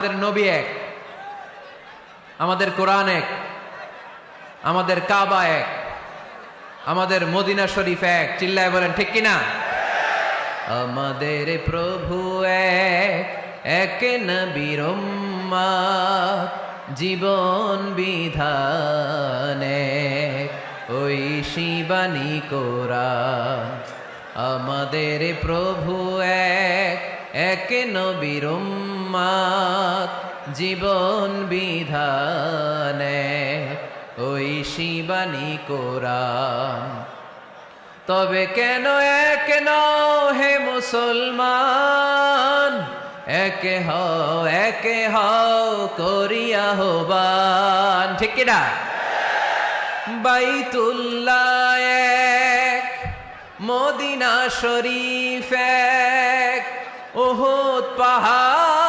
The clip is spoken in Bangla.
আমাদের নবী এক, আমাদের কোরআন এক, আমাদের কাবা এক, আমাদের মদিনা শরীফ এক। চিল্লায় বলেন ঠিক কিনা? আমাদের প্রভু এক, এক নবীর উম্মত, জীবন বিধান এক, ওই শিবানী কোরআন। আমাদের প্রভু এক, এক নবীর উম্মত, জীবন বিধান এক, ওই শিবানী কোরআন। তবে কেন এক নও হে মুসলমান, একে হও করিয়া আহ্বান। ঠিক কিনা? বাইতুল্লাহ এক, মদিনা শরীফ এক, উহুদ পাহাড়